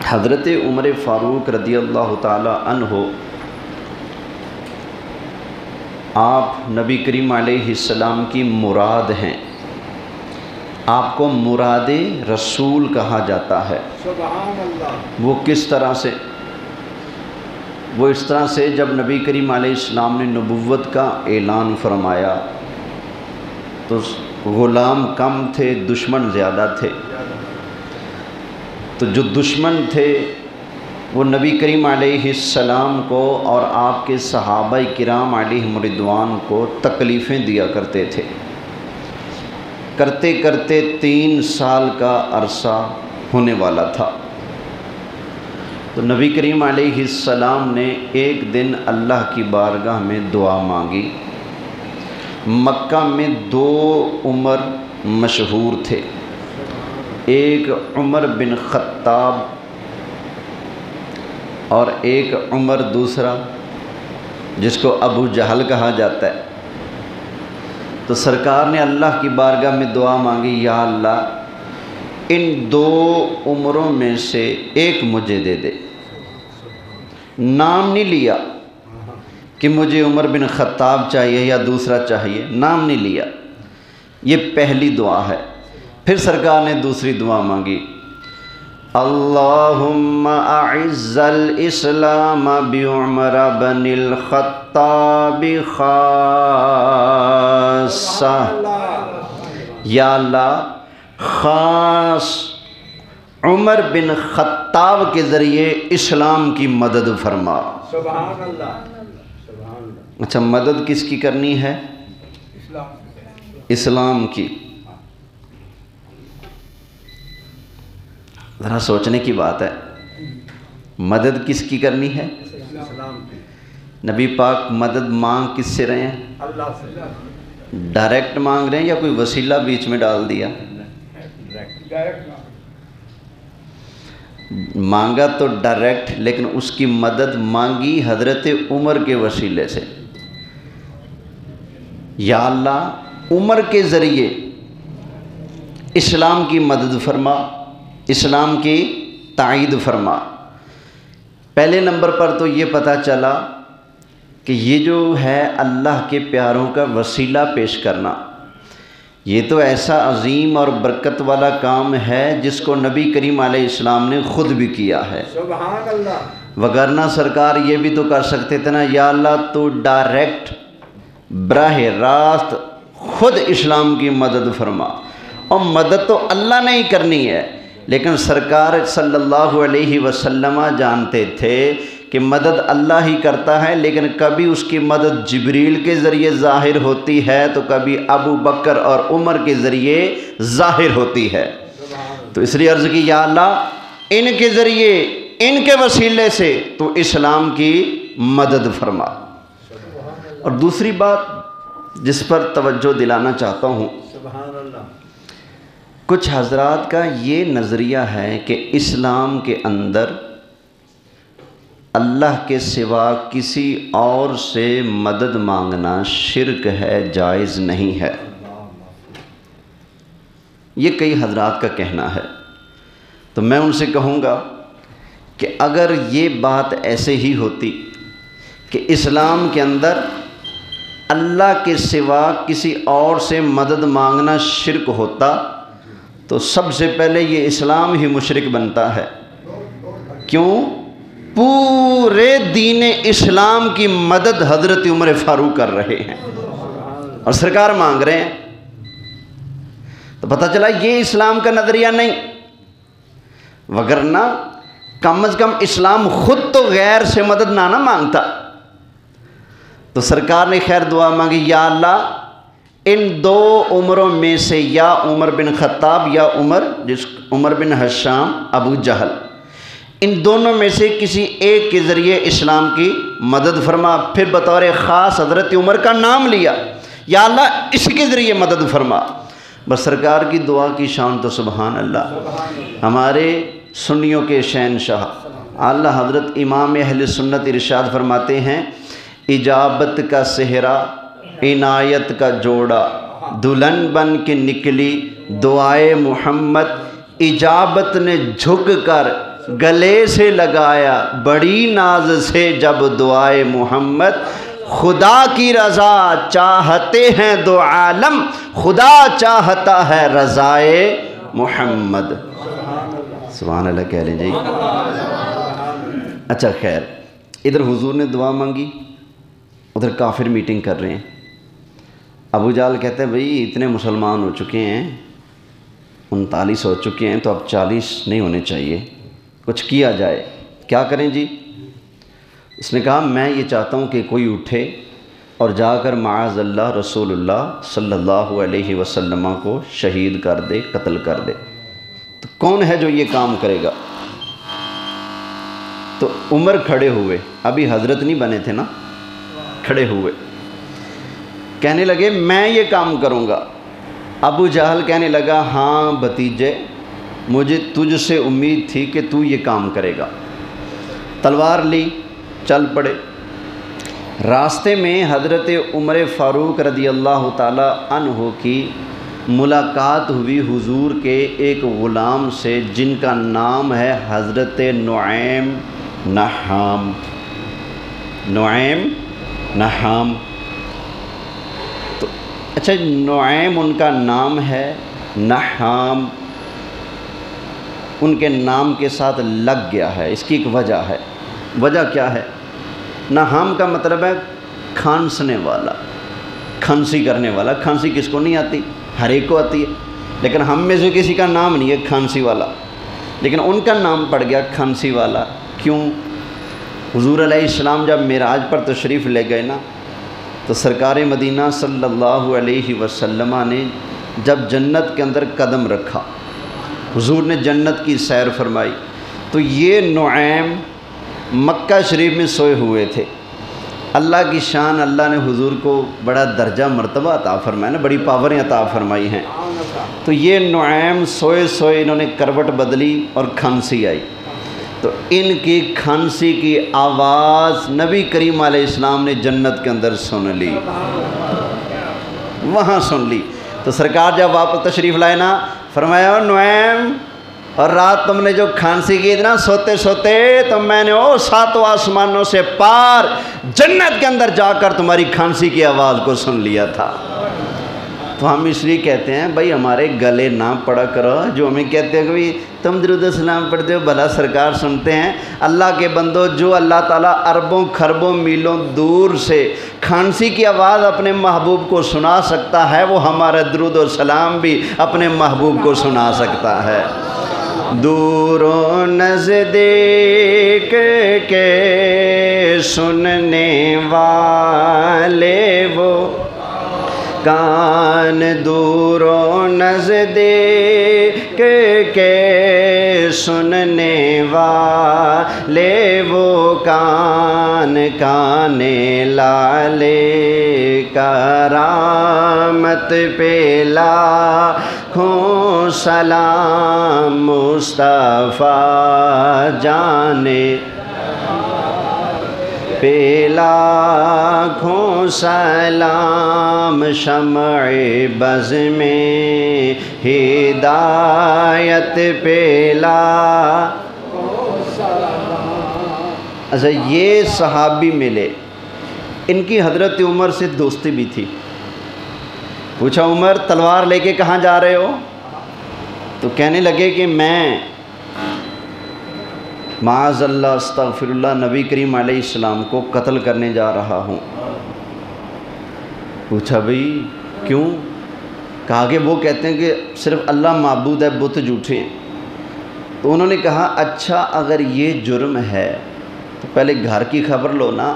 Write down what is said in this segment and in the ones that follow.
حضرت عمر فاروق رضی اللہ تعالی عنہ آپ نبی کریم علیہ السلام کی مراد ہیں۔ آپ کو مراد رسول کہا جاتا ہے۔ سبحان اللہ۔ وہ کس طرح سے؟ وہ اس طرح سے جب نبی کریم علیہ السلام نے نبوت کا اعلان فرمایا تو غلام کم تھے، دشمن زیادہ تھے۔ تو جو دشمن تھے وہ نبی کریم علیہ السلام کو اور آپ کے صحابہ کرام علیہم رضوان کو تکلیفیں دیا کرتے تھے۔ کرتے کرتے 3 سال کا عرصہ ہونے والا تھا۔ تو نبی کریم علیہ السلام نے ایک دن اللہ کی بارگاہ میں دعا مانگی۔ مکہ میں 2 عمر مشہور تھے، ایک عمر بن خطاب اور ایک عمر دوسرا جس کو ابو جہل کہا جاتا ہے۔ تو سرکار نے اللہ کی بارگاہ میں دعا مانگی، یا اللہ ان 2 عمروں میں سے ایک مجھے دے دے۔ نام نہیں لیا کہ مجھے عمر بن خطاب چاہیے یا دوسرا چاہیے، نام نہیں لیا۔ یہ پہلی دعا ہے۔ پھر سرکار نے دوسری دعا مانگی، اللہم اعز الاسلام بعمر بن الخطاب خاصہ، یا اللہ خاص عمر بن خطاب کے ذریعے اسلام کی مدد فرما۔ سبحان اللہ، سبحان اللہ۔ اچھا، مدد کس کی کرنی ہے؟ اسلام کی۔ ذرا سوچنے کی بات ہے، مدد کس کی کرنی ہے؟ نبی پاک مدد مانگ کس سے رہے ہیں؟ اللہ سے۔ ڈائریکٹ مانگ رہے ہیں یا کوئی وسیلہ بیچ میں ڈال دیا؟ مانگا تو ڈائریکٹ، لیکن اس کی مدد مانگی حضرت عمر کے وسیلے سے۔ یا اللہ عمر کے ذریعے اسلام کی مدد فرما، اسلام کی تائید فرما۔ پہلے نمبر پر تو یہ پتہ چلا کہ یہ جو ہے اللہ کے پیاروں کا وسیلہ پیش کرنا، یہ تو ایسا عظیم اور برکت والا کام ہے جس کو نبی کریم علیہ السلام نے خود بھی کیا ہے۔ سبحان اللہ۔ وگرنہ سرکار یہ بھی تو کر سکتے تھے نا، یا اللہ تو ڈائریکٹ براہ راست خود اسلام کی مدد فرما۔ اور مدد تو اللہ نے ہی کرنی ہے، لیکن سرکار صلی اللہ علیہ وسلم جانتے تھے کہ مدد اللہ ہی کرتا ہے، لیکن کبھی اس کی مدد جبریل کے ذریعے ظاہر ہوتی ہے تو کبھی ابو بکر اور عمر کے ذریعے ظاہر ہوتی ہے۔ تو اس لیے عرض کی، یا اللہ ان کے ذریعے، ان کے وسیلے سے تو اسلام کی مدد فرما۔ اور دوسری بات جس پر توجہ دلانا چاہتا ہوں، سبحان اللہ، کچھ حضرات کا یہ نظریہ ہے کہ اسلام کے اندر اللہ کے سوا کسی اور سے مدد مانگنا شرک ہے، جائز نہیں ہے۔ یہ کئی حضرات کا کہنا ہے۔ تو میں ان سے کہوں گا کہ اگر یہ بات ایسے ہی ہوتی کہ اسلام کے اندر اللہ کے سوا کسی اور سے مدد مانگنا شرک ہوتا تو سب سے پہلے یہ اسلام ہی مشرک بنتا ہے۔ کیوں؟ پورے دین اسلام کی مدد حضرت عمر فاروق کر رہے ہیں اور سرکار مانگ رہے ہیں۔ تو پتہ چلا یہ اسلام کا نظریہ نہیں، وگرنہ کم از کم اسلام خود تو غیر سے مدد نہ مانگتا۔ تو سرکار نے خیر دعا مانگی، یا اللہ ان 2 عمروں میں سے یا عمر بن خطاب یا عمر بن حشام ابو جہل، ان دونوں میں سے کسی ایک کے ذریعے اسلام کی مدد فرما۔ پھر بطور خاص حضرت عمر کا نام لیا، یا اللہ اس کے ذریعے مدد فرما۔ بس سرکار کی دعا کی شان تو سبحان اللہ۔ ہمارے سنیوں کے شہنشاہ اعلیٰ حضرت امام اہل سنت ارشاد فرماتے ہیں، اجابت کا صحرا عنایت کا جوڑا، دلہن بن کے نکلی دعائے محمد، اجابت نے جھک کر گلے سے لگایا بڑی ناز سے جب دعائے محمد، خدا کی رضا چاہتے ہیں دو عالم، خدا چاہتا ہے رضائے محمد۔ سبحان اللہ کہہ لیں جی۔ اچھا خیر، ادھر حضور نے دعا مانگی، ادھر کافر میٹنگ کر رہے ہیں۔ ابو جہل کہتے ہیں بھئی اتنے مسلمان ہو چکے ہیں، 39 ہو چکے ہیں، تو اب 40 نہیں ہونے چاہیے، کچھ کیا جائے، کیا کریں جی؟ اس نے کہا میں یہ چاہتا ہوں کہ کوئی اٹھے اور جا کر معاذ اللہ رسول اللہ صلی اللہ علیہ وسلم کو شہید کر دے، قتل کر دے۔ تو کون ہے جو یہ کام کرے گا؟ تو عمر کھڑے ہوئے، ابھی حضرت نہیں بنے تھے نا، کھڑے ہوئے، کہنے لگے میں یہ کام کروں گا۔ ابو جہل کہنے لگا ہاں بھتیجے، مجھے تجھ سے امید تھی کہ تو یہ کام کرے گا۔ تلوار لی، چل پڑے۔ راستے میں حضرت عمر فاروق رضی اللہ تعالی عنہ کی ملاقات ہوئی حضور کے ایک غلام سے جن کا نام ہے حضرت نعیم نحام۔ نعیم نحام، تو اچھا نعیم ان کا نام ہے، نحام ان کے نام کے ساتھ لگ گیا ہے، اس کی ایک وجہ ہے۔ وجہ کیا ہے؟ نحام کا مطلب ہے کھانسنے والا، کھانسی کرنے والا۔ کھانسی کس کو نہیں آتی؟ ہر ایک کو آتی ہے، لیکن ہم میں سے کسی کا نام نہیں ہے کھانسی والا، لیکن ان کا نام پڑ گیا کھانسی والا۔ کیوں؟ حضور علیہ السلام جب معراج پر تشریف لے گئے نا، تو سرکار مدینہ صلی اللہ علیہ وسلم نے جب جنت کے اندر قدم رکھا، حضور نے جنت کی سیر فرمائی، تو یہ نعیم مکہ شریف میں سوئے ہوئے تھے۔ اللہ کی شان، اللہ نے حضور کو بڑا درجہ مرتبہ عطا فرمایا نا، بڑی پاوریں عطا فرمائی ہیں۔ تو یہ نعیم سوئے سوئے انہوں نے کروٹ بدلی اور کھانسی آئی، تو ان کی کھانسی کی آواز نبی کریم علیہ السلام نے جنت کے اندر سن لی، وہاں سن لی۔ تو سرکار جب واپس تشریف لائے نا، فرمایا نعیم، اور رات تم نے جو کھانسی کی تھی نا سوتے سوتے، تو میں نے 7 آسمانوں سے پار جنت کے اندر جا کر تمہاری کھانسی کی آواز کو سن لیا تھا۔ تو ہم اس لیے کہتے ہیں بھائی ہمارے گلے نہ پڑا کرو، جو ہمیں کہتے ہیں کہ بھائی تم درود و سلام پڑھتے ہو، بھلا سرکار سنتے ہیں۔ اللہ کے بندو، جو اللہ تعالیٰ اربوں کھربوں میلوں دور سے کھانسی کی آواز اپنے محبوب کو سنا سکتا ہے، وہ ہمارا درود و سلام بھی اپنے محبوب کو سنا سکتا ہے۔ دور و نزدیک کے سننے والے وہ کان، دور و نزدیک کے سننے والے وہ کان، کان لالے کرامت پہ لاکھوں سلام، مصطفیٰ جانے پہ لاکھوں سلام، شمع بز میں ہدایت پہ لاکھوں سلام۔ اچھا یہ صحابی ملے، ان کی حضرت عمر سے دوستی بھی تھی۔ پوچھا عمر تلوار لے کے کہاں جا رہے ہو؟ تو کہنے لگے کہ میں معاذ اللہ استغفر اللہ نبی کریم علیہ السلام کو قتل کرنے جا رہا ہوں۔ پوچھا بھئی کیوں؟ کہا کہ وہ کہتے ہیں کہ صرف اللہ معبود ہے، بت جھوٹے ہیں۔ تو انہوں نے کہا اچھا اگر یہ جرم ہے تو پہلے گھر کی خبر لو نا،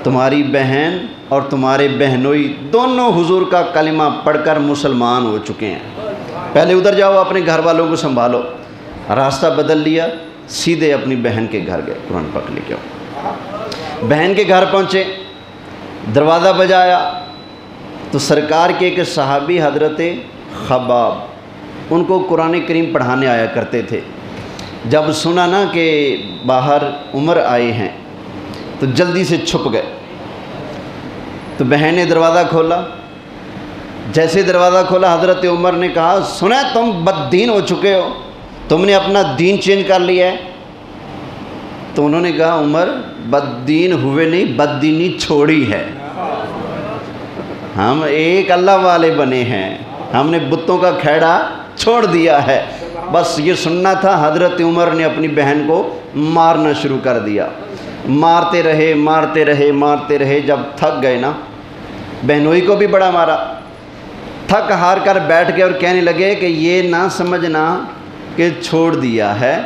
تمہاری بہن اور تمہارے بہنوئی دونوں حضور کا کلمہ پڑھ کر مسلمان ہو چکے ہیں، پہلے ادھر جاؤ اپنے گھر والوں کو سنبھالو۔ راستہ بدل لیا، سیدھے اپنی بہن کے گھر گئے، قرآن پاک لے کے آؤ۔ بہن کے گھر پہنچے، دروازہ بجایا تو سرکار کے ایک صحابی حضرت خباب، ان کو قرآن کریم پڑھانے آیا کرتے تھے، جب سنا نا کہ باہر عمر آئے ہیں تو جلدی سے چھپ گئے۔ تو بہن نے دروازہ کھولا، جیسے دروازہ کھولا حضرت عمر نے کہا سنا تم بد دین ہو چکے ہو، تم نے اپنا دین چینج کر لیا ہے، تو انہوں نے کہا عمر بددین ہوئے نہیں، بددینی چھوڑی ہے، ہم ایک اللہ والے بنے ہیں، ہم نے بتوں کا کھیڑا چھوڑ دیا ہے۔ بس یہ سننا تھا، حضرت عمر نے اپنی بہن کو مارنا شروع کر دیا، مارتے رہے مارتے رہے مارتے رہے، جب تھک گئے نا، بہنوئی کو بھی بڑا مارا، تھک ہار کر بیٹھ گئے اور کہنے لگے کہ یہ نہ سمجھنا کہ چھوڑ دیا ہے،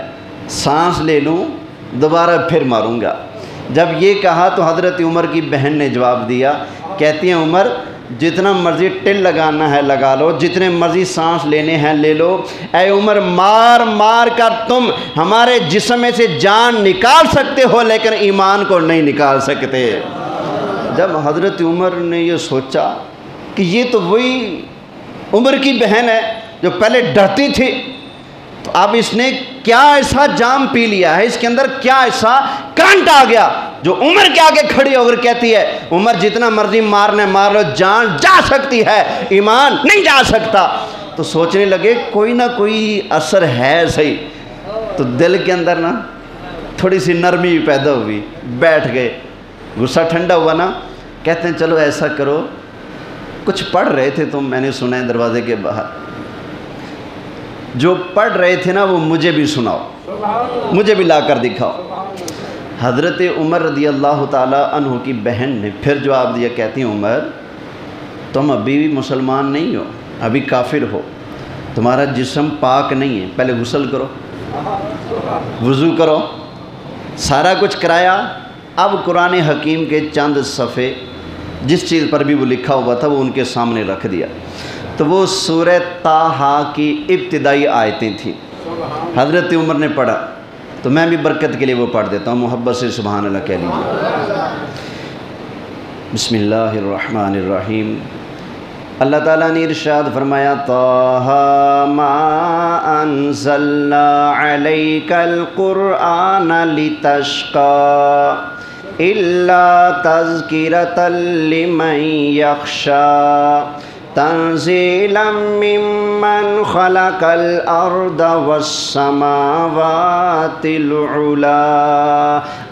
سانس لے لوں دوبارہ پھر ماروں گا۔ جب یہ کہا تو حضرت عمر کی بہن نے جواب دیا، کہتی ہیں عمر جتنا مرضی ٹل لگانا ہے لگا لو، جتنے مرضی سانس لینے ہیں لے لو، اے عمر مار مار کر تم ہمارے جسم میں سے جان نکال سکتے ہو لیکن ایمان کو نہیں نکال سکتے۔ جب حضرت عمر نے یہ سوچا کہ یہ تو وہی عمر کی بہن ہے جو پہلے ڈرتی تھی، تو اب اس نے کیا ایسا جام پی لیا ہے، اس کے اندر کیا ایسا کرنٹ آ گیا جو عمر کے آگے کھڑی ہو کر کہتی ہے عمر جتنا مرضی مارنے مار لو، جان جا سکتی ہے ایمان نہیں جا سکتا۔ تو سوچنے لگے کوئی نہ کوئی اثر ہے صحیح، تو دل کے اندر نا تھوڑی سی نرمی پیدا ہوئی، بیٹھ گئے، غصہ ٹھنڈا ہوا نا، کہتے ہیں چلو ایسا کرو، کچھ پڑھ رہے تھے تم، میں نے سنا ہے دروازے کے باہر، جو پڑھ رہے تھے نا وہ مجھے بھی سناؤ، مجھے بھی لا کر دکھاؤ۔ حضرت عمر رضی اللہ تعالی عنہ کی بہن نے پھر جواب دیا، کہتی ہیں عمر تم ابھی بھی مسلمان نہیں ہو، ابھی کافر ہو، تمہارا جسم پاک نہیں ہے، پہلے غسل کرو، وضو کرو، سارا کچھ کرایا۔ اب قرآن حکیم کے چند صفحے جس چیز پر بھی وہ لکھا ہوا تھا وہ ان کے سامنے رکھ دیا، تو وہ سورہ طٰہٰ کی ابتدائی آیتیں تھیں، حضرت عمر نے پڑھا، تو میں بھی برکت کے لیے وہ پڑھ دیتا ہوں، محبت سے سبحان اللہ کہہ لیجیے۔ بسم اللہ الرحمن الرحیم۔ اللہ تعالیٰ نے ارشاد فرمایا طٰہٰ ما انزلنا علیک القرآن لتشقیٰ الا تذکرۃ لمن یخشیٰ تنزیلا ممن خلق الارض والسماوات العلی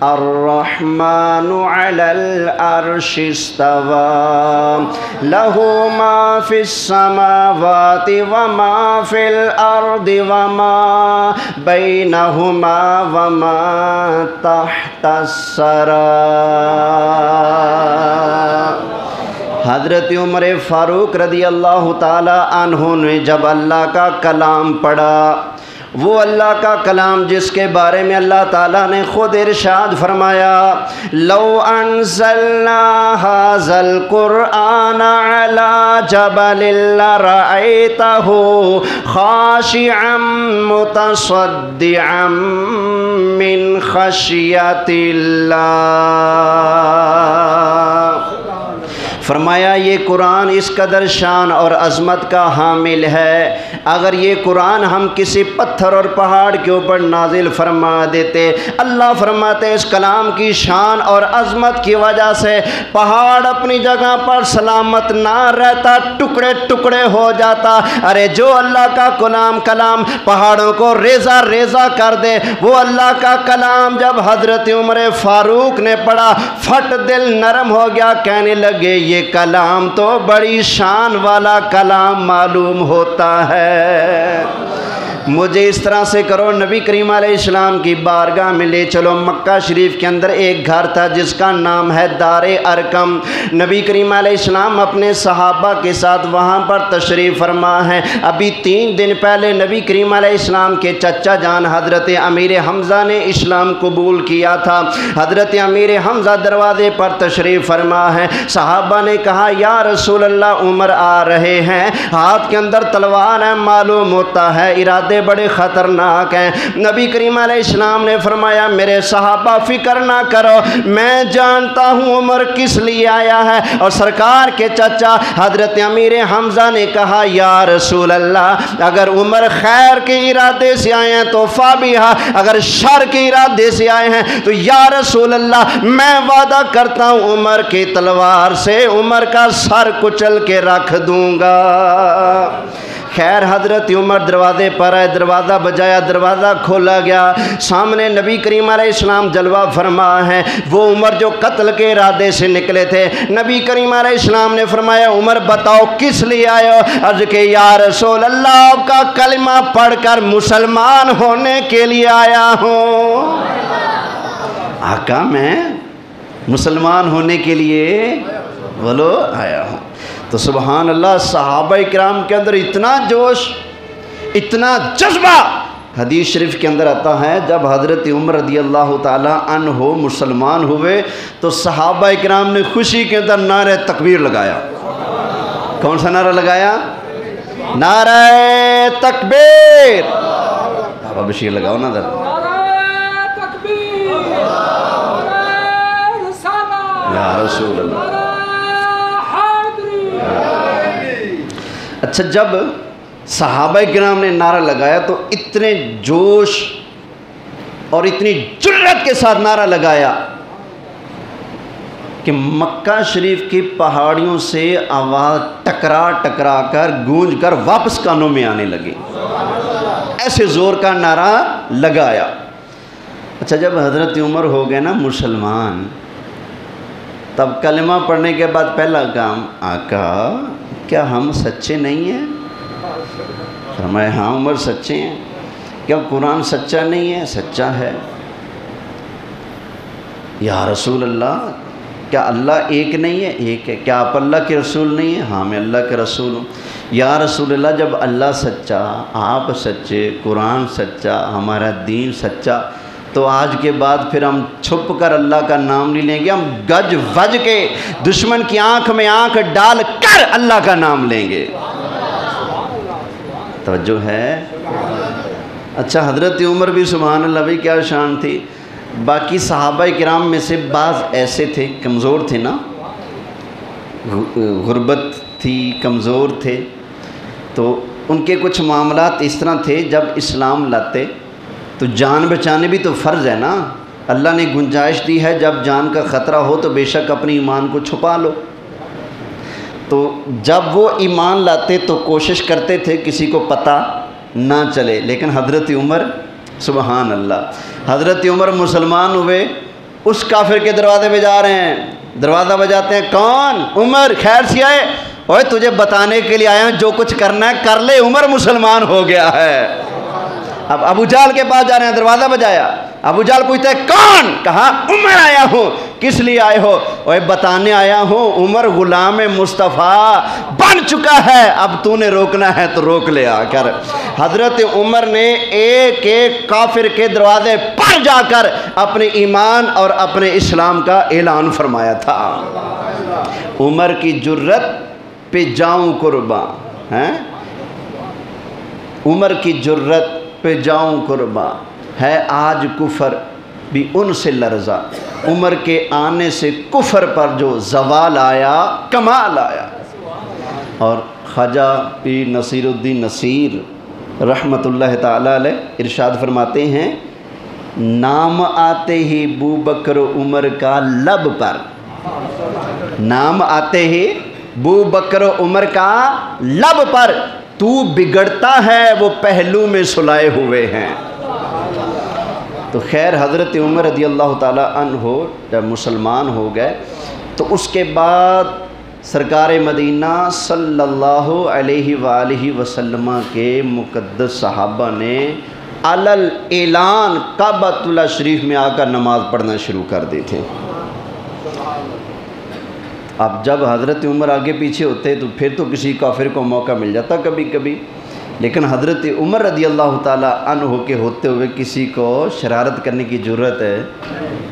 الرحمن علی العرش استوى لہ ما فی السماوات وما فی الارض وما بینہما وما تحت الثری۔ حضرت عمر فاروق رضی اللہ تعالی عنہ نے جب اللہ کا کلام پڑھا، وہ اللہ کا کلام جس کے بارے میں اللہ تعالیٰ نے خود ارشاد فرمایا لو انزلنا ھذا القرآن علی جبل لرأیتہ خاشعا متصدعا من خشیۃ اللہ۔ فرمایا یہ قرآن اس قدر شان اور عظمت کا حامل ہے، اگر یہ قرآن ہم کسی پتھر اور پہاڑ کے اوپر نازل فرما دیتے، اللہ فرماتے اس کلام کی شان اور عظمت کی وجہ سے پہاڑ اپنی جگہ پر سلامت نہ رہتا، ٹکڑے ٹکڑے ہو جاتا۔ ارے جو اللہ کا کلام پہاڑوں کو ریزہ ریزہ کر دے، وہ اللہ کا کلام جب حضرت عمر فاروق نے پڑھا پھٹ دل نرم ہو گیا، کہنے لگے یہ کلام تو بڑی شان والا کلام معلوم ہوتا ہے، مجھے اس طرح سے کرو، نبی کریم علیہ السلام کی بارگاہ میں لے چلو۔ مکہ شریف کے اندر ایک گھر تھا جس کا نام ہے دار ارقم، نبی کریم علیہ السلام اپنے صحابہ کے ساتھ وہاں پر تشریف فرما ہے۔ ابھی 3 دن پہلے نبی کریم علیہ السلام کے چچا جان حضرت امیر حمزہ نے اسلام قبول کیا تھا، حضرت امیر حمزہ دروازے پر تشریف فرما ہے۔ صحابہ نے کہا یا رسول اللہ عمر آ رہے ہیں، ہاتھ کے اندر تلوار ہے، معلوم ہوتا ہے ارادے بڑے خطرناک ہیں۔ نبی کریم علیہ السلام نے فرمایا میرے صحابہ فکر نہ کرو، میں جانتا ہوں عمر کس لیے آیا ہے۔ اور سرکار کے چچا حضرت امیر حمزہ نے کہا یا رسول اللہ اگر عمر خیر کے ارادے سے آئے ہیں تو فابیہا، اگر شر کے ارادے سے آئے ہیں تو یا رسول اللہ میں وعدہ کرتا ہوں عمر کی تلوار سے عمر کا سر کچل کے رکھ دوں گا۔ خیر حضرت عمر دروازے پر آئے، دروازہ بجایا، دروازہ کھولا گیا، سامنے نبی کریم علیہ السلام جلوہ فرما ہے۔ وہ عمر جو قتل کے ارادے سے نکلے تھے، نبی کریم علیہ السلام نے فرمایا عمر بتاؤ کس لیے آئے ہو؟ عرض کہ یا رسول اللہ آپ کا کلمہ پڑھ کر مسلمان ہونے کے لیے آیا ہوں۔ آقا میں مسلمان ہونے کے لیے بولو آیا ہوں۔ تو سبحان اللہ، صحابہ کرام کے اندر اتنا جوش، اتنا جذبہ۔ حدیث شریف کے اندر آتا ہے جب حضرت عمر رضی اللہ تعالیٰ عنہ مسلمان ہوئے تو صحابہ کرام نے خوشی کے اندر نعرہ تکبیر لگایا۔ کون سا نعرہ لگایا؟ نعرہ تکبیر۔ بابا بشیر لگاؤ نا در۔ یا رسول اللہ۔ اچھا، جب صحابہ کرام نے نعرہ لگایا تو اتنے جوش اور اتنی جرأت کے ساتھ نعرہ لگایا کہ مکہ شریف کی پہاڑیوں سے آواز ٹکرا ٹکرا کر گونج کر واپس کانوں میں آنے لگی، ایسے زور کا نعرہ لگایا۔ اچھا، جب حضرت عمر ہو گئے نا مسلمان، تب کلمہ پڑھنے کے بعد پہلا کام، آقا کیا ہم سچے نہیں ہیں؟ فرمایا ہاں عمر سچے ہیں۔ کیا قرآن سچا نہیں ہے؟ سچا ہے۔ یا رسول اللہ کیا اللہ ایک نہیں ہے؟ ایک ہے۔ کیا آپ اللہ کے رسول نہیں ہیں؟ ہاں میں اللہ کے رسول ہوں۔ یا رسول اللہ جب اللہ سچا، آپ سچے، قرآن سچا، ہمارا دین سچا، تو آج کے بعد پھر ہم چھپ کر اللہ کا نام نہیں لیں گے، ہم گج وج کے دشمن کی آنکھ میں آنکھ ڈال کر اللہ کا نام لیں گے۔ توجہ ہے؟ اچھا، حضرت عمر بھی سبحان اللہ بھی کیا شان تھی۔ باقی صحابہ کرام میں سے بعض ایسے تھے، کمزور تھے نا، غربت تھی، کمزور تھے، تو ان کے کچھ معاملات اس طرح تھے جب اسلام لاتے تو جان بچانے بھی تو فرض ہے نا۔ اللہ نے گنجائش دی ہے جب جان کا خطرہ ہو تو بے شک اپنی ایمان کو چھپا لو۔ تو جب وہ ایمان لاتے تو کوشش کرتے تھے کسی کو پتہ نہ چلے، لیکن حضرت عمر سبحان اللہ، حضرت عمر مسلمان ہوئے، اس کافر کے دروازے پہ جا رہے ہیں، دروازہ بجاتے ہیں، کون؟ عمر، خیر سے آئے؟ اوے تجھے بتانے کے لیے آیا ہوں جو کچھ کرنا ہے کر لے، عمر مسلمان ہو گیا ہے۔ اب ابو جہل کے پاس جا رہے ہیں، دروازہ بجایا، ابو جہل پوچھتا ہے کون؟ کہا عمر آیا ہوں۔ کس لیے آئے ہو؟ اوے بتانے آیا ہوں عمر غلام مصطفیٰ بن چکا ہے، اب تو نے روکنا ہے تو روک لے آ کر۔ حضرت عمر نے ایک ایک کافر کے دروازے پر جا کر اپنے ایمان اور اپنے اسلام کا اعلان فرمایا تھا۔ عمر کی جرت پہ جاؤں قربان ہیں، عمر کی جرت پہ جاؤں قربان ہے، آج کفر بھی ان سے لرزا، عمر کے آنے سے کفر پر جو زوال آیا کمال آیا۔ اور خواجہ پیر نصیر الدین نصیر رحمۃ اللہ تعالیٰ علیہ ارشاد فرماتے ہیں، نام آتے ہی بو بکر عمر کا لب پر، نام آتے ہی بو بکر عمر کا لب پر، تو بگڑتا ہے وہ پہلو میں سلائے ہوئے ہیں۔ تو خیر حضرت عمر رضی اللہ تعالیٰ عنہ جب مسلمان ہو گئے تو اس کے بعد سرکار مدینہ صلی اللہ علیہ وآلہ وسلم کے مقدس صحابہ نے علل اعلان کعبۃ اللہ شریف میں آ کر نماز پڑھنا شروع کر دی تھے۔ اب جب حضرت عمر آگے پیچھے ہوتے تو پھر تو کسی کافر کو موقع مل جاتا کبھی کبھی، لیکن حضرت عمر رضی اللہ تعالیٰ عنہ کے ہوتے ہوئے کسی کو شرارت کرنے کی جرت ہے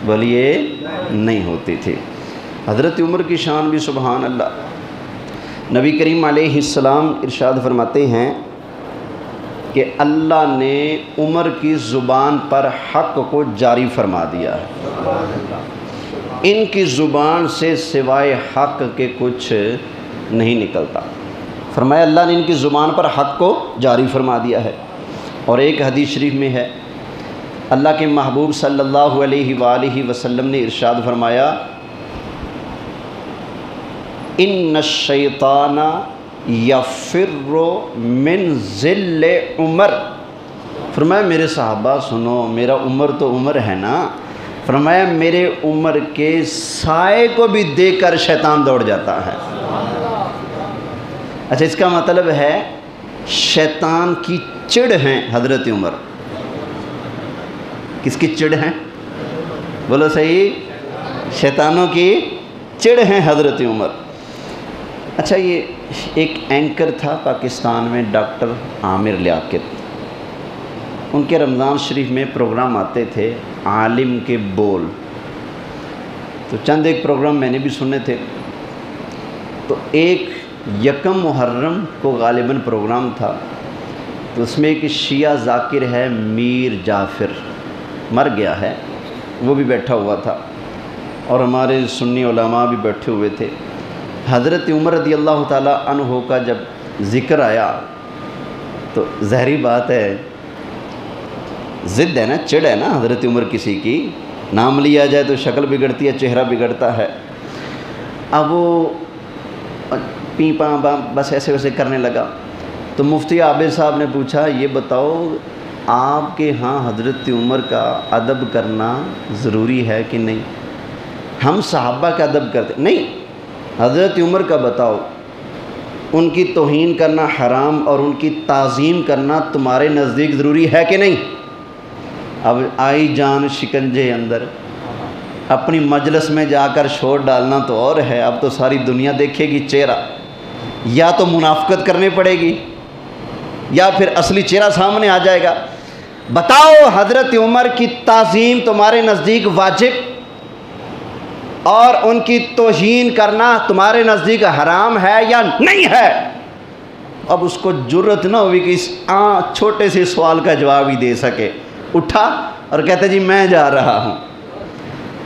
بولیے نہیں ہوتی تھی۔ حضرت عمر کی شان بھی سبحان اللہ۔ نبی کریم علیہ السلام ارشاد فرماتے ہیں کہ اللہ نے عمر کی زبان پر حق کو جاری فرما دیا ہے، ان کی زبان سے سوائے حق کے کچھ نہیں نکلتا۔ فرمایا اللہ نے ان کی زبان پر حق کو جاری فرما دیا ہے۔ اور ایک حدیث شریف میں ہے اللہ کے محبوب صلی اللہ علیہ وآلہ وسلم نے ارشاد فرمایا، ان الشیطان یفر من ذل عمر، فرمایا میرے صحابہ سنو، میرا عمر تو عمر ہے نا، فرمایا میرے عمر کے سائے کو بھی دیکھ کر شیطان دوڑ جاتا ہے۔ اچھا، اس کا مطلب ہے شیطان کی چڑ ہیں حضرت عمر۔ کس کی چڑ ہیں؟ بولو صحیح، شیطانوں کی چڑ ہیں حضرت عمر۔ اچھا، یہ ایک اینکر تھا پاکستان میں، ڈاکٹر عامر لیاقت، ان کے رمضان شریف میں پروگرام آتے تھے عالم کے بول، تو چند ایک پروگرام میں نے بھی سنے تھے۔ تو ایک یکم محرم کو غالباً پروگرام تھا، تو اس میں ایک شیعہ ذاکر ہے میر جعفر، مر گیا ہے، وہ بھی بیٹھا ہوا تھا، اور ہمارے سنی علماء بھی بیٹھے ہوئے تھے۔ حضرت عمر رضی اللہ تعالیٰ عنہ کا جب ذکر آیا تو ظاہری بات ہے، ضد ہے نا، چڑ ہے نا حضرت عمر کسی کی، نام لیا جائے تو شکل بگڑتی ہے، چہرہ بگڑتا ہے۔ اب وہ پی پاں بس ایسے ویسے کرنے لگا، تو مفتی عابد صاحب نے پوچھا یہ بتاؤ آپ کے ہاں حضرت عمر کا ادب کرنا ضروری ہے کہ نہیں؟ ہم صحابہ کا ادب کرتے نہیں، حضرت عمر کا بتاؤ، ان کی توہین کرنا حرام اور ان کی تعظیم کرنا تمہارے نزدیک ضروری ہے کہ نہیں؟ اب آئی جان شکنجے اندر، اپنی مجلس میں جا کر شور ڈالنا تو اور ہے، اب تو ساری دنیا دیکھے گی چہرہ، یا تو منافقت کرنی پڑے گی یا پھر اصلی چہرہ سامنے آ جائے گا۔ بتاؤ حضرت عمر کی تعظیم تمہارے نزدیک واجب اور ان کی توہین کرنا تمہارے نزدیک حرام ہے یا نہیں ہے؟ اب اس کو جرت نہ ہوئی کہ اس چھوٹے سے سوال کا جواب ہی دے سکے، اٹھا اور کہتے جی میں جا رہا ہوں۔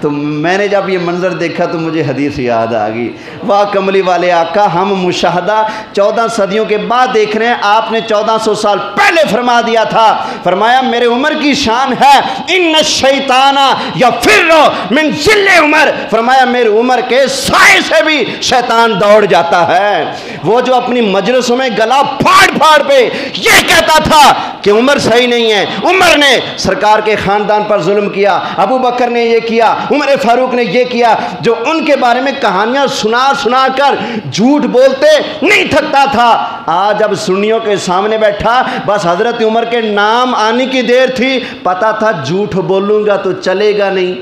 تو میں نے جب یہ منظر دیکھا تو مجھے حدیث یاد آ گئی، واہ کملی والے آقا، ہم مشاہدہ 14 صدیوں کے بعد دیکھ رہے ہیں، آپ نے 1400 سال پہلے فرما دیا تھا، فرمایا میرے عمر کی شان ہے ان الشیطان یفر من ذل عمر، فرمایا میرے عمر کے سائے سے بھی شیطان دوڑ جاتا ہے۔ وہ جو اپنی مجلسوں میں گلا پھاڑ پھاڑ پہ یہ کہتا تھا کہ عمر صحیح نہیں ہے، عمر نے سرکار کے خاندان پر ظلم کیا، ابو بکر نے یہ کیا، عمر فاروق نے یہ کیا، جو ان کے بارے میں کہانیاں سنا سنا کر جھوٹ بولتے نہیں تھکتا تھا، آج اب سنیوں کے سامنے بیٹھا، بس حضرت عمر کے نام آنے کی دیر تھی، پتا تھا جھوٹ بولوں گا تو چلے گا نہیں۔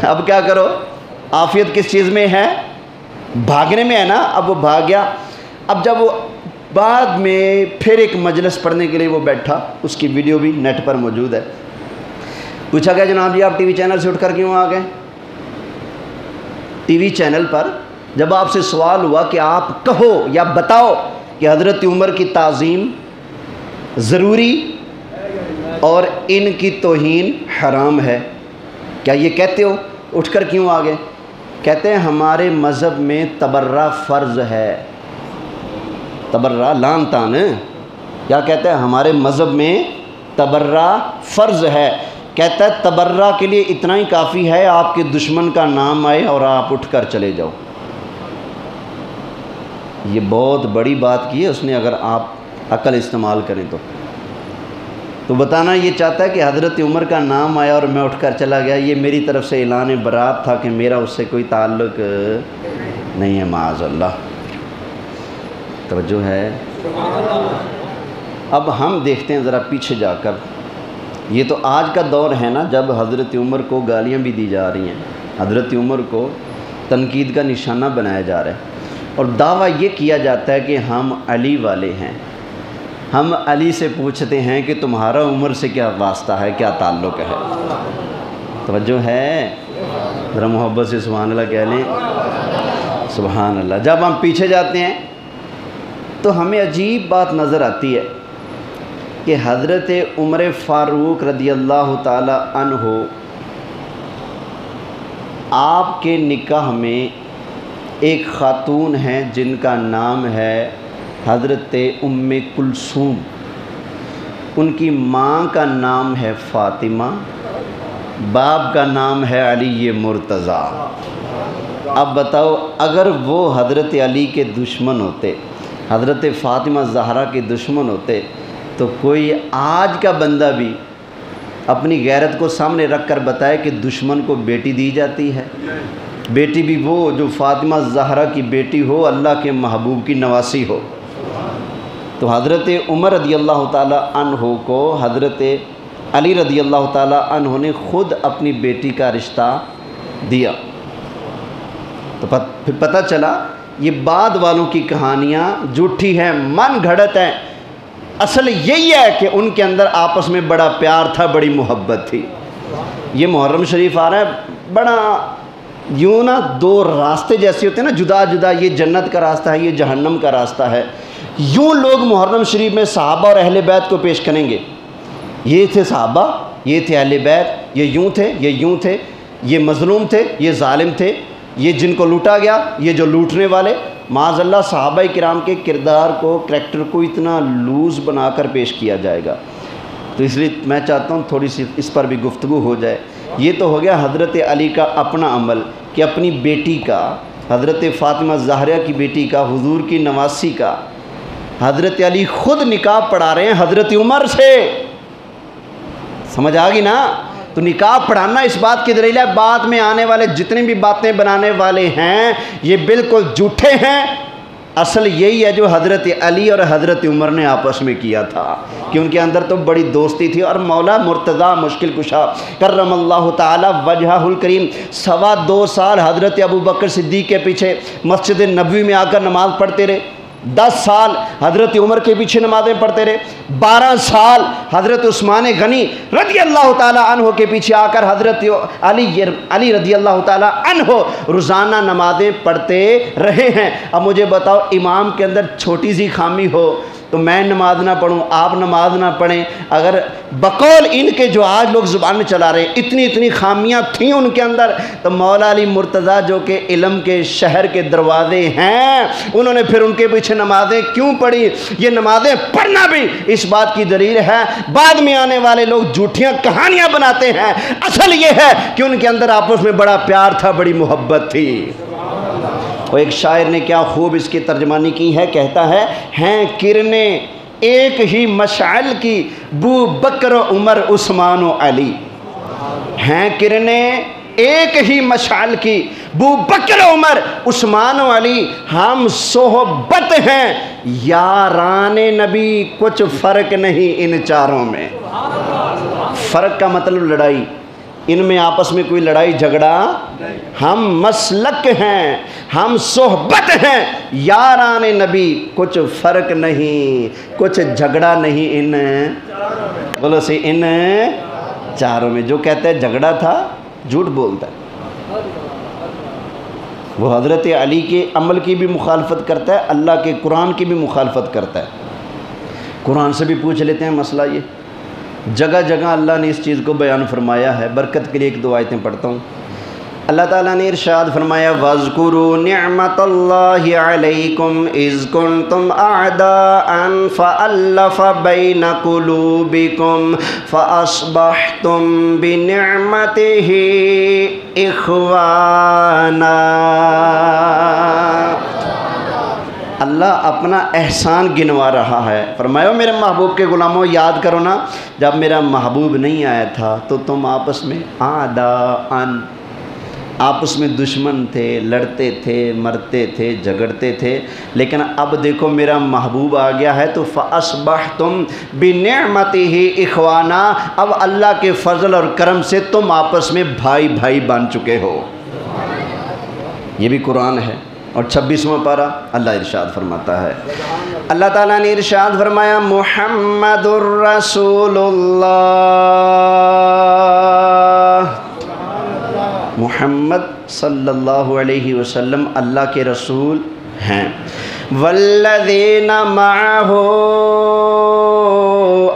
اب کیا کرو؟ عافیت کس چیز میں ہے؟ بھاگنے میں ہے نا۔ اب وہ بھاگ گیا۔ اب جب وہ بعد میں پھر ایک مجلس پڑھنے کے لیے وہ بیٹھا، اس کی ویڈیو بھی نیٹ پر موجود ہے، پوچھا گیا جناب جی آپ ٹی وی چینل سے اٹھ کر کیوں آ گئے؟ ٹی وی چینل پر جب آپ سے سوال ہوا کہ آپ کہو یا بتاؤ کہ حضرت عمر کی تعظیم ضروری اور ان کی توہین حرام ہے، کیا یہ کہتے ہو؟ اٹھ کر کیوں آ گئے؟ کہتے ہیں ہمارے مذہب میں تبرہ فرض ہے۔ تبرہ لان تان، کیا کہتے ہیں؟ ہمارے مذہب میں تبرہ فرض ہے۔ کہتا ہے تبرہ کے لیے اتنا ہی کافی ہے آپ کے دشمن کا نام آئے اور آپ اٹھ کر چلے جاؤ۔ یہ بہت بڑی بات کی ہے اس نے، اگر آپ عقل استعمال کریں تو بتانا یہ چاہتا ہے کہ حضرت عمر کا نام آیا اور میں اٹھ کر چلا گیا، یہ میری طرف سے اعلان برات تھا کہ میرا اس سے کوئی تعلق نہیں ہے، معاذ اللہ۔ توجہ ہے؟ اب ہم دیکھتے ہیں ذرا پیچھے جا کر، یہ تو آج کا دور ہے نا جب حضرت عمر کو گالیاں بھی دی جا رہی ہیں، حضرت عمر کو تنقید کا نشانہ بنایا جا رہا ہے، اور دعویٰ یہ کیا جاتا ہے کہ ہم علی والے ہیں۔ ہم علی سے پوچھتے ہیں کہ تمہارا عمر سے کیا واسطہ ہے، کیا تعلق ہے؟ توجہ ہے؟ ذرا محبت سے سبحان اللہ کہہ لیں، سبحان اللہ۔ جب ہم پیچھے جاتے ہیں تو ہمیں عجیب بات نظر آتی ہے کہ حضرت عمر فاروق رضی اللہ تعالی عنہ آپ کے نکاح میں ایک خاتون ہیں جن کا نام ہے حضرت ام کلثوم، ان کی ماں کا نام ہے فاطمہ، باپ کا نام ہے علی مرتضیٰ۔ اب بتاؤ اگر وہ حضرت علی کے دشمن ہوتے، حضرت فاطمہ زہرا کے دشمن ہوتے، تو کوئی آج کا بندہ بھی اپنی غیرت کو سامنے رکھ کر بتائے کہ دشمن کو بیٹی دی جاتی ہے، بیٹی بھی وہ جو فاطمہ زہرا کی بیٹی ہو، اللہ کے محبوب کی نواسی ہو۔ تو حضرت عمر رضی اللہ تعالی عنہ کو حضرت علی رضی اللہ تعالی عنہ نے خود اپنی بیٹی کا رشتہ دیا۔ تو پھر پتہ چلا یہ بعد والوں کی کہانیاں جھوٹی ہیں، من گھڑت ہیں، اصل یہی ہے کہ ان کے اندر آپس میں بڑا پیار تھا، بڑی محبت تھی۔ یہ محرم شریف آ رہا ہے، بڑا یوں نا دو راستے جیسے ہوتے ہیں نا، جدا جدا، یہ جنت کا راستہ ہے، یہ جہنم کا راستہ ہے، یوں لوگ محرم شریف میں صحابہ اور اہل بیت کو پیش کریں گے۔ یہ تھے صحابہ، یہ تھے اہل بیت، یہ یوں تھے، یہ یوں تھے، یہ مظلوم تھے، یہ ظالم تھے، یہ جن کو لوٹا گیا، یہ جو لوٹنے والے۔ معاذ اللہ صحابہ کرام کے کردار کو، کریکٹر کو اتنا لوز بنا کر پیش کیا جائے گا۔ تو اس لیے میں چاہتا ہوں تھوڑی سی اس پر بھی گفتگو ہو جائے۔ یہ تو ہو گیا حضرت علی کا اپنا عمل کہ اپنی بیٹی کا، حضرت فاطمہ زہرا کی بیٹی کا، حضور کی نواسی کا، حضرت علی خود نکاح پڑھا رہے ہیں حضرت عمر سے۔ سمجھ آ گئی نا؟ تو نکاح پڑھانا اس بات کی دلیل ہے، بعد میں آنے والے جتنی بھی باتیں بنانے والے ہیں یہ بالکل جھوٹے ہیں۔ اصل یہی ہے جو حضرت علی اور حضرت عمر نے آپس میں کیا تھا کہ ان کے اندر تو بڑی دوستی تھی۔ اور مولا مرتضیٰ مشکل کشا کرم اللہ تعالی وجہہ الکریم 2.25 سال حضرت ابوبکر صدیق کے پیچھے مسجد نبوی میں آ کر نماز پڑھتے رہے، 10 سال حضرت عمر کے پیچھے نمازیں پڑھتے رہے، 12 سال حضرت عثمان غنی رضی اللہ تعالیٰ عنہ کے پیچھے آ کر حضرت علی رضی اللہ تعالیٰ عنہ روزانہ نمازیں پڑھتے رہے ہیں۔ اب مجھے بتاؤ امام کے اندر چھوٹی سی خامی ہو تو میں نماز نہ پڑھوں، آپ نماز نہ پڑھیں، اگر بقول ان کے جو آج لوگ زبان میں چلا رہے ہیں اتنی خامیاں تھیں ان کے اندر، تو مولا علی مرتضیٰ جو کہ علم کے شہر کے دروازے ہیں، انہوں نے پھر ان کے پیچھے نمازیں کیوں پڑھی؟ یہ نمازیں پڑھنا بھی اس بات کی دلیل ہے۔ بعد میں آنے والے لوگ جھوٹیاں کہانیاں بناتے ہیں، اصل یہ ہے کہ ان کے اندر آپس میں بڑا پیار تھا، بڑی محبت تھی۔ اور ایک شاعر نے کیا خوب اس کی ترجمانی کی ہے، کہتا ہے ہیں کرنیں ایک ہی مشعل کی بو بکر عمر عثمان و علی، ہیں کرنیں ایک ہی مشعل کی بو بکر عمر عثمان و علی، ہم صحبت ہیں یاران نبی، کچھ فرق نہیں ان چاروں میں۔ فرق کا مطلب لڑائی، ان میں آپس میں کوئی لڑائی جھگڑا، ہم مسلک ہیں، ہم صحبت ہیں یاران نبی، کچھ فرق نہیں، کچھ جھگڑا نہیں ان، بولو سی، ان چاروں میں۔ جو کہتا ہے جھگڑا تھا جھوٹ بولتا ہے، وہ حضرت علی کے عمل کی بھی مخالفت کرتا ہے، اللہ کے قرآن کی بھی مخالفت کرتا ہے۔ قرآن سے بھی پوچھ لیتے ہیں مسئلہ یہ، جگہ جگہ اللہ نے اس چیز کو بیان فرمایا ہے۔ برکت کے لیے ایک دو آیتیں پڑھتا ہوں۔ اللہ تعالیٰ نے ارشاد فرمایا وَاذْكُرُوا نِعْمَةَ اللَّهِ عَلَيْكُمْ إِذْ كُنْتُمْ أَعْدَاءً فَأَلَّفَ بَيْنَ قُلُوبِكُمْ فَأَصْبَحْتُمْ بِنِعْمَتِهِ إِخْوَانًا۔ اللہ اپنا احسان گنوا رہا ہے، فرمایا میرے محبوب کے غلاموں یاد کرو نا، جب میرا محبوب نہیں آیا تھا تو تم آپس میں اعداءً، آپس میں دشمن تھے، لڑتے تھے، مرتے تھے، جھگڑتے تھے، لیکن اب دیکھو میرا محبوب آ گیا ہے تو فَأَصْبَحْتُمْ بِنِعْمَتِهِ إِخْوَانًا، اب اللہ کے فضل اور کرم سے تم آپس میں بھائی بھائی بن چکے ہو۔ یہ بھی قرآن ہے۔ اور 26واں پارہ اللہ ارشاد فرماتا ہے، اللہ تعالیٰ نے ارشاد فرمایا محمد الرسول اللہ، محمد صلی اللہ علیہ وسلم اللہ کے رسول ہیں۔ والذین معہ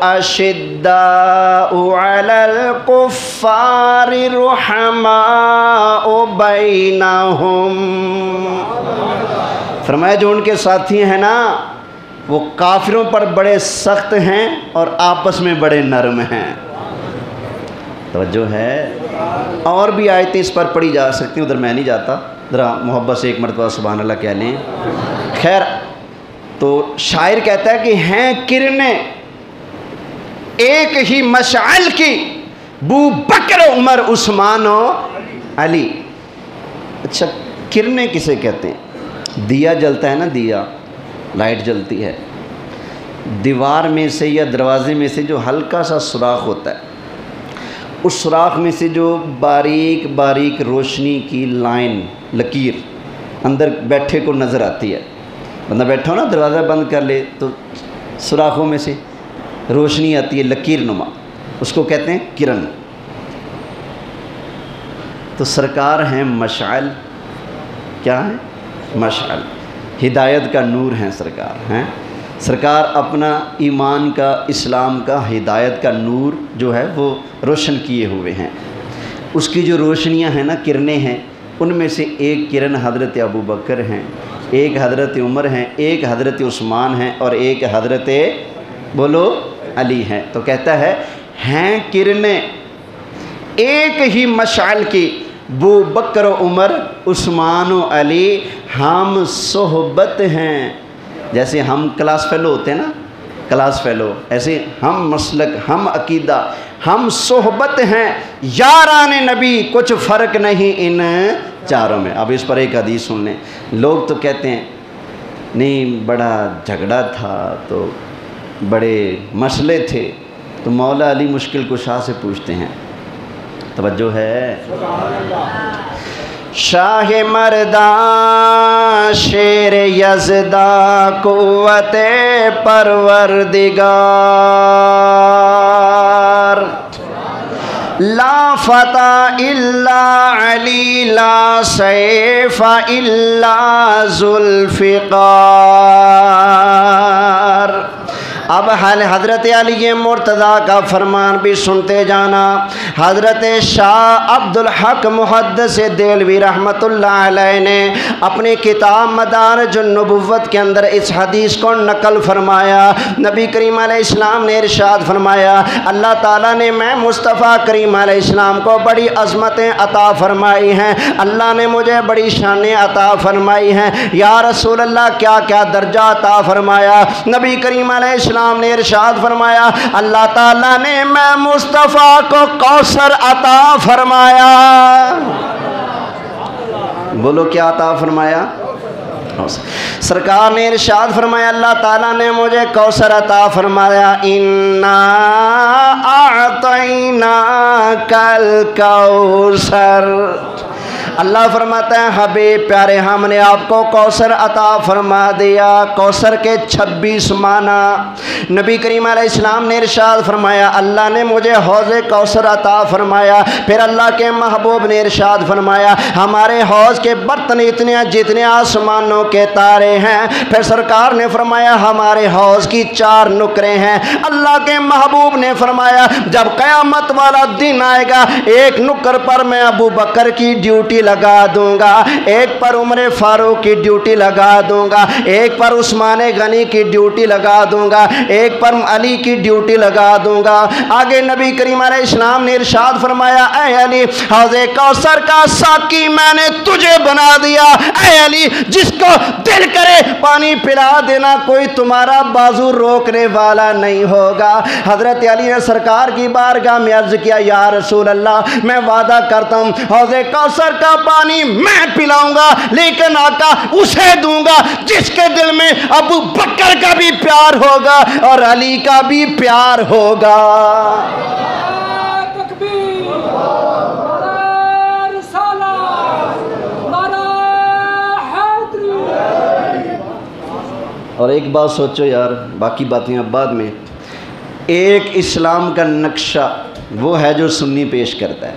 اشداء علی الکفار رحماء بینہم، فرمایا جو ان کے ساتھی ہیں نا وہ کافروں پر بڑے سخت ہیں اور آپس میں بڑے نرم ہیں۔ توجہ ہے، اور بھی آیتیں اس پر پڑھی جا سکتی ہیں، ادھر میں نہیں جاتا۔ ذرا محبت سے ایک مرتبہ سبحان اللہ کہہ لیں. خیر تو شاعر کہتا ہے کہ ہیں کرنیں ایک ہی مشعل کی، بو بکر عمر عثمان و علی. اچھا کرنیں کسے کہتے ہیں؟ دیا جلتا ہے نا، دیا لائٹ جلتی ہے، دیوار میں سے یا دروازے میں سے جو ہلکا سا سوراخ ہوتا ہے، اس سوراخ میں سے جو باریک باریک روشنی کی لائن لکیر اندر بیٹھے کو نظر آتی ہے. بندہ بیٹھا ہو نا، دروازہ بند کر لے تو سوراخوں میں سے روشنی آتی ہے لکیر نما، اس کو کہتے ہیں کرن. تو سرکار ہیں مشعل. کیا ہے؟ مشعل. ہدایت کا نور ہیں سرکار ہیں. سرکار اپنا ایمان کا، اسلام کا، ہدایت کا نور جو ہے وہ روشن کیے ہوئے ہیں. اس کی جو روشنیاں ہیں نا، کرنیں ہیں، ان میں سے ایک کرن حضرت ابو بکر ہیں، ایک حضرت عمر ہیں، ایک حضرت عثمان ہیں، اور ایک حضرت بولو علی ہیں. تو کہتا ہے ہیں کرنیں ایک ہی مشعل کی، بو بکر و عمر عثمان و علی ہم صحبت ہیں. جیسے ہم کلاس فیلو ہوتے ہیں نا، کلاس فیلو، ایسے ہم مسلک، ہم عقیدہ، ہم صحبت ہیں. یاران نبی کچھ فرق نہیں ان چاروں میں. اب اس پر ایک حدیث سن لیں. لوگ تو کہتے ہیں نہیں بڑا جھگڑا تھا تو بڑے مسئلے تھے، تو مولا علی مشکل کشا سے پوچھتے ہیں. توجہ ہے. شاہ مردان شیر یزداں قوت پروردگار، لا فتح الا علی لا سیف الا ذوالفقار. اب حضرت علی مرتضیٰ کا فرمان بھی سنتے جانا. حضرت شاہ عبدالحق محدث دہلوی رحمۃ اللہ علیہ نے اپنی کتاب مدارج النبوت کے اندر اس حدیث کو نقل فرمایا. نبی کریم علیہ السلام نے ارشاد فرمایا، اللہ تعالیٰ نے میں مصطفیٰ کریم علیہ السلام کو بڑی عظمتیں عطا فرمائی ہیں، اللہ نے مجھے بڑی شانیں عطا فرمائی ہیں. یا رسول اللہ کیا کیا درجہ عطا فرمایا؟ نبی کریم علیہ السلام نے ارشاد فرمایا، اللہ تعالیٰ نے میں مصطفیٰ کو کوثر عطا فرمایا. بولو کیا عطا فرمایا؟ سرکار نے ارشاد فرمایا اللہ تعالیٰ نے مجھے کوثر عطا فرمایا. انا اعطیناک الکوثر. اللہ فرماتا ہے حبیب پیارے ہم نے آپ کو کوثر عطا فرما دیا. کوثر کے 26 معنی. نبی کریم علیہ السلام نے ارشاد فرمایا اللہ نے مجھے حوض کوثر عطا فرمایا. پھر اللہ کے محبوب نے ارشاد فرمایا ہمارے حوض کے برتن اتنے جتنے آسمانوں کے تارے ہیں. پھر سرکار نے فرمایا ہمارے حوض کی 4 نکریں ہیں. اللہ کے محبوب نے فرمایا جب قیامت والا دن آئے گا ایک نکر پر میں ابو بکر کی ڈیوٹی لگا دوں گا، ایک پر عمر فاروق کی ڈیوٹی لگا دوں گا، ایک پر عثمان غنی کی ڈیوٹی لگا دوں گا، ایک پر علی کی ڈیوٹی لگا دوں گا. آگے نبی کریم علیہ السلام نے ارشاد فرمایا اے علی حوض کوثر کا ساقی میں نے تجھے بنا دیا. اے علی جس کو دل کرے پانی پلا دینا، کوئی تمہارا بازو روکنے والا نہیں ہوگا. حضرت علی نے سرکار کی بارگاہ میں عرض کیا یا رسول اللہ میں وعدہ کرتا ہوں حوض کوثر کا پانی میں پلاؤں گا، لیکن آقا اسے دوں گا جس کے دل میں ابو بکر کا بھی پیار ہوگا اور علی کا بھی پیار ہوگا. اور ایک بات سوچو یار، باقی باتیں اب بعد میں. ایک اسلام کا نقشہ وہ ہے جو سنی پیش کرتا ہے،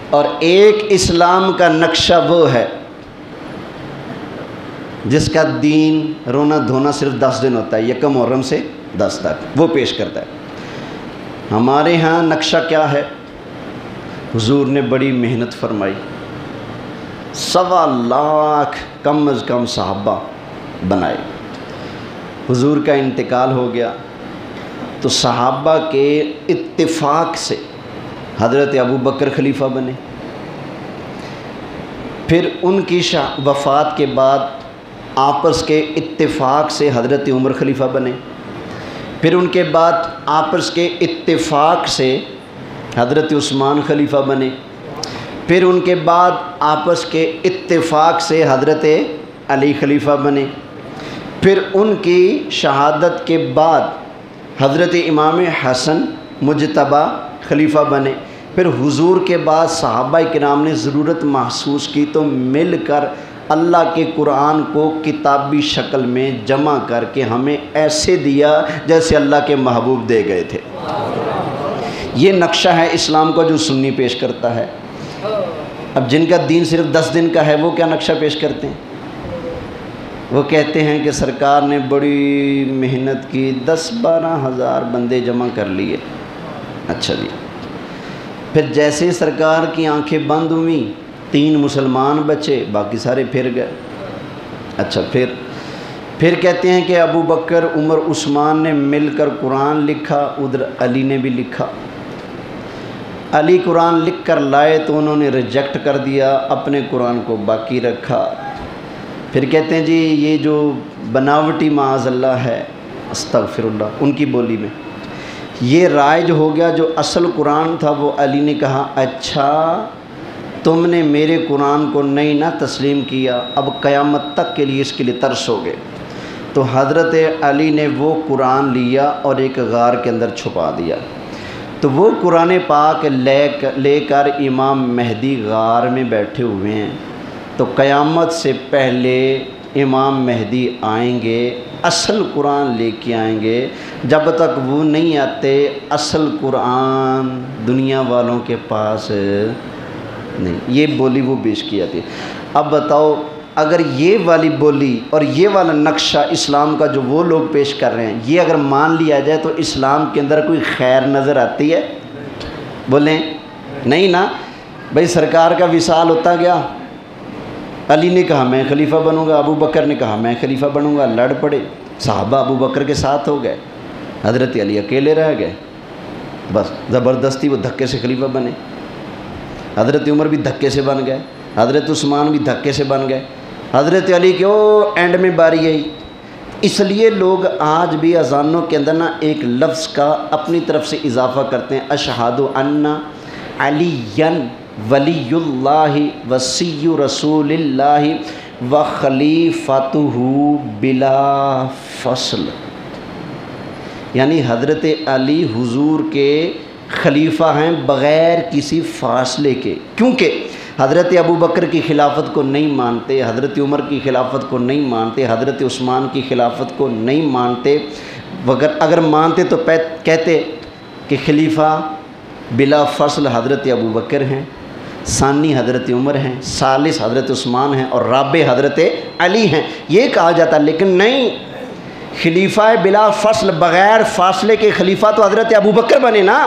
اور ایک اسلام کا نقشہ وہ ہے جس کا دین رونا دھونا صرف 10 دن ہوتا ہے، 1 محرم سے 10 تک وہ پیش کرتا ہے. ہمارے ہاں نقشہ کیا ہے؟ حضور نے بڑی محنت فرمائی، 1.25 لاکھ کم از کم صحابہ بنائے. حضور کا انتقال ہو گیا تو صحابہ کے اتفاق سے حضرت ابو بکر خلیفہ بنے. پھر ان کی وفات کے بعد آپس کے اتفاق سے حضرت عمر خلیفہ بنے، پھر ان کے بعد آپس کے اتفاق سے حضرت عثمان خلیفہ بنے، پھر ان کے بعد آپس کے اتفاق سے حضرت علی خلیفہ بنے، پھر ان کی شہادت کے بعد حضرت امام حسن مجتبی خلیفہ بنے، پھر حضور کے بعد صحابہ کرام نے ضرورت محسوس کی تو مل کر اللہ کے قرآن کو کتابی شکل میں جمع کر کے ہمیں ایسے دیا جیسے اللہ کے محبوب دے گئے تھے۔ یہ نقشہ ہے اسلام کا جو سنی پیش کرتا ہے۔ اب جن کا دین صرف 10 دن کا ہے وہ کیا نقشہ پیش کرتے ہیں؟ وہ کہتے ہیں کہ سرکار نے بڑی محنت کی، 10-12 ہزار بندے جمع کر لیے۔ اچھا جی، پھر جیسے ہی سرکار کی آنکھیں بند ہوئیں 3 مسلمان بچے، باقی سارے پھر گئے۔ اچھا، پھر کہتے ہیں کہ ابو بکر عمر عثمان نے مل کر قرآن لکھا، ادھر علی نے بھی لکھا۔ علی قرآن لکھ کر لائے تو انہوں نے ریجیکٹ کر دیا، اپنے قرآن کو باقی رکھا۔ پھر کہتے ہیں جی یہ جو بناوٹی معاذ اللہ ہے، استغفر اللہ، ان کی بولی میں یہ رائج ہو گیا، جو اصل قرآن تھا وہ علی نے کہا اچھا تم نے میرے قرآن کو نہیں نہ تسلیم کیا، اب قیامت تک کے لیے اس کے لیے ترس ہو گئے۔ تو حضرت علی نے وہ قرآن لیا اور ایک غار کے اندر چھپا دیا۔ تو وہ قرآن پاک لے کر امام مہدی غار میں بیٹھے ہوئے ہیں، تو قیامت سے پہلے امام مہدی آئیں گے، اصل قرآن لے کے آئیں گے۔ جب تک وہ نہیں آتے اصل قرآن دنیا والوں کے پاس نہیں۔ یہ بولی وہ پیش کی جاتی ہے۔ اب بتاؤ اگر یہ والی بولی اور یہ والا نقشہ اسلام کا جو وہ لوگ پیش کر رہے ہیں، یہ اگر مان لیا جائے تو اسلام کے اندر کوئی خیر نظر آتی ہے؟ بولیں نہیں نا۔ بھئی سرکار کا وصال ہوتا گیا، علی نے کہا میں خلیفہ بنوں گا، ابو بکر نے کہا میں خلیفہ بنوں گا، لڑ پڑے، صحابہ ابو بکر کے ساتھ ہو گئے، حضرت علی اکیلے رہ گئے، بس زبردستی وہ دھکے سے خلیفہ بنے۔ حضرت عمر بھی دھکے سے بن گئے، حضرت عثمان بھی دھکے سے بن گئے، حضرت علی کے اینڈ میں باری آئی۔ اس لیے لوگ آج بھی اذانوں کے اندر نا ایک لفظ کا اپنی طرف سے اضافہ کرتے ہیں، اشہد ان علی ولی اللہ وصی رسول اللہ و خلیفتہ بلا فصل، یعنی حضرت علی حضور کے خلیفہ ہیں بغیر کسی فاصلے کے، کیونکہ حضرت ابو بکر کی خلافت کو نہیں مانتے، حضرت عمر کی خلافت کو نہیں مانتے، حضرت عثمان کی خلافت کو نہیں مانتے، اگر مانتے تو کہتے کہ خلیفہ بلا فصل حضرت ابو بکر ہیں، ثانی حضرت عمر ہیں، ثالث حضرت عثمان ہیں اور رابع حضرت علی ہیں، یہ کہا جاتا۔ لیکن نہیں، خلیفہ بلا فصل بغیر فاصلے کے خلیفہ تو حضرت ابو بکر بنے نا،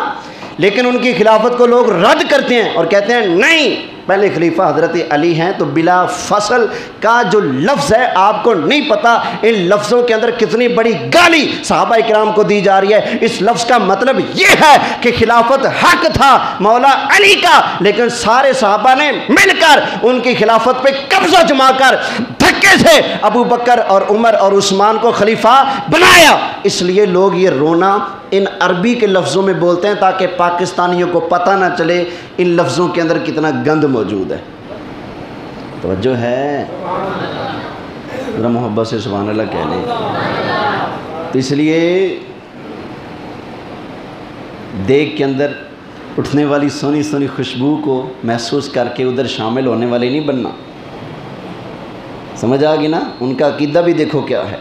لیکن ان کی خلافت کو لوگ رد کرتے ہیں اور کہتے ہیں نہیں، پہلے خلیفہ حضرت علی ہیں۔ تو بلا فصل کا جو لفظ ہے آپ کو نہیں پتا ان لفظوں کے اندر کتنی بڑی گالی صحابہ کرام کو دی جا رہی ہے۔ اس لفظ کا مطلب یہ ہے کہ خلافت حق تھا مولا علی کا، لیکن سارے صحابہ نے مل کر ان کی خلافت پہ قبضہ جما کر دھکے سے ابو بکر اور عمر اور عثمان کو خلیفہ بنایا۔ اس لیے لوگ یہ رونا ان عربی کے لفظوں میں بولتے ہیں تاکہ پاکستانیوں کو پتہ نہ چلے ان لفظوں کے اندر کتنا گند موجود ہے۔ توجہ ہے؟ ذرا محبت سے سبحان اللہ کہہ لیں۔ تو اس لیے دیگ کے اندر اٹھنے والی سونی سونی خوشبو کو محسوس کر کے ادھر شامل ہونے والے نہیں بننا۔ سمجھ آ گئی نا؟ ان کا عقیدہ بھی دیکھو کیا ہے۔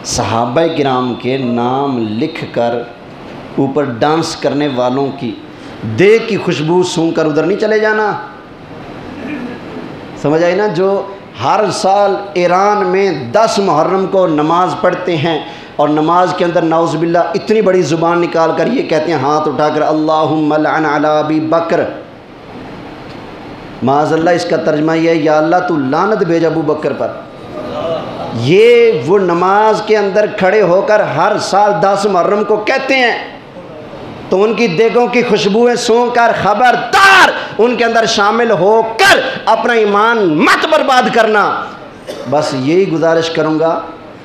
صحابہ کرام کے نام لکھ کر اوپر ڈانس کرنے والوں کی دیگ کی خوشبو سونگھ کر ادھر نہیں چلے جانا۔ سمجھ آئی نا؟ جو ہر سال ایران میں 10 محرم کو نماز پڑھتے ہیں اور نماز کے اندر نعوذ باللہ اتنی بڑی زبان نکال کر یہ کہتے ہیں ہاتھ اٹھا کر اللہم لعن علی ابی بکر، معاذ اللہ اس کا ترجمہ یہ ہے یا اللہ تو لعنت بھیج ابو بکر پر۔ یہ وہ نماز کے اندر کھڑے ہو کر ہر سال 10 محرم کو کہتے ہیں۔ تو ان کی دیگوں کی خوشبوئیں سونگھ کر خبردار ان کے اندر شامل ہو کر اپنا ایمان مت برباد کرنا۔ بس یہی گزارش کروں گا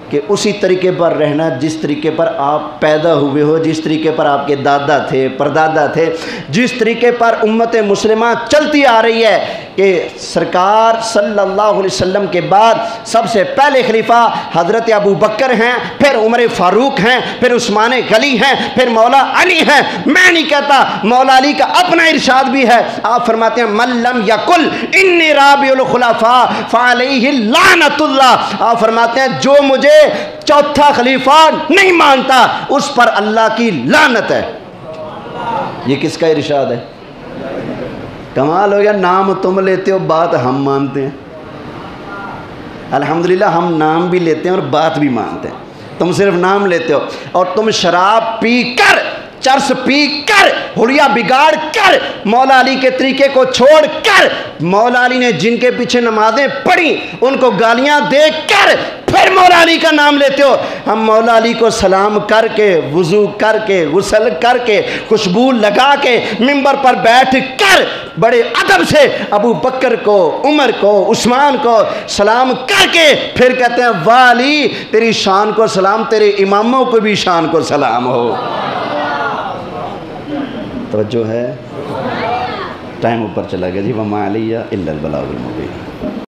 کہ اسی طریقے پر رہنا جس طریقے پر آپ پیدا ہوئے ہو، جس طریقے پر آپ کے دادا تھے، پردادا تھے، جس طریقے پر امت مسلمہ چلتی آ رہی ہے کہ سرکار صلی اللہ علیہ وسلم کے بعد سب سے پہلے خلیفہ حضرت ابو بکر ہیں، پھر عمر فاروق ہیں، پھر عثمان غنی ہیں، پھر مولا علی ہیں۔ میں نہیں کہتا، مولا علی کا اپنا ارشاد بھی ہے، آپ فرماتے ہیں من لم یقل انی رابع الخلفاء فعلیہ لعنت اللہ، آپ فرماتے ہیں جو مجھے چوتھا خلیفہ نہیں مانتا اس پر اللہ کی لعنت ہے۔ یہ کس کا ارشاد ہے؟ کمال ہو گیا، نام تم لیتے ہو، بات ہم مانتے ہیں۔ الحمدللہ ہم نام بھی لیتے ہیں اور بات بھی مانتے ہیں، تم صرف نام لیتے ہو، اور تم شراب پی کر، چرس پی کر، حلیہ بگاڑ کر، مولا علی کے طریقے کو چھوڑ کر، مولا علی نے جن کے پیچھے نمازیں پڑھی ان کو گالیاں دے کر پھر مولا علی کا نام لیتے ہو۔ ہم مولا علی کو سلام کر کے، وضو کر کے، غسل کر کے، خوشبو لگا کے، منبر پر بیٹھ کر بڑے ادب سے ابو بکر کو، عمر کو، عثمان کو سلام کر کے پھر کہتے ہیں واہ علی تیری شان کو سلام، تیرے اماموں کو بھی شان کو سلام ہو۔ توجہ ہے؟ ٹائم اوپر چلا گیا جی، وما علیہ الا البلاغ المبین۔